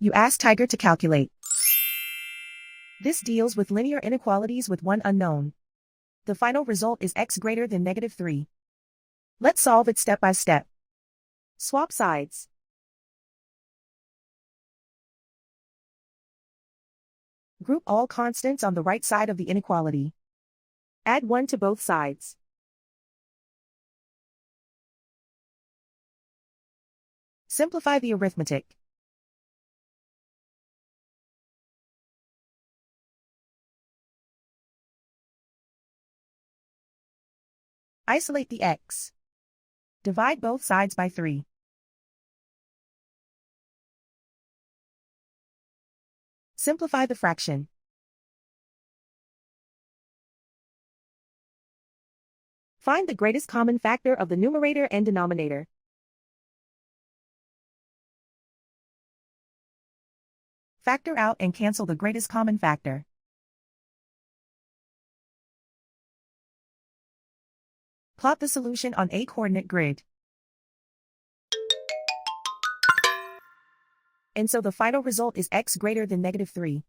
You ask Tiger to calculate. This deals with linear inequalities with one unknown. The final result is x greater than -3. Let's solve it step by step. Swap sides. Group all constants on the right side of the inequality. Add 1 to both sides. Simplify the arithmetic. Isolate the x. Divide both sides by 3. Simplify the fraction. Find the greatest common factor of the numerator and denominator. Factor out and cancel the greatest common factor. Plot the solution on a coordinate grid. And so the final result is x greater than -3.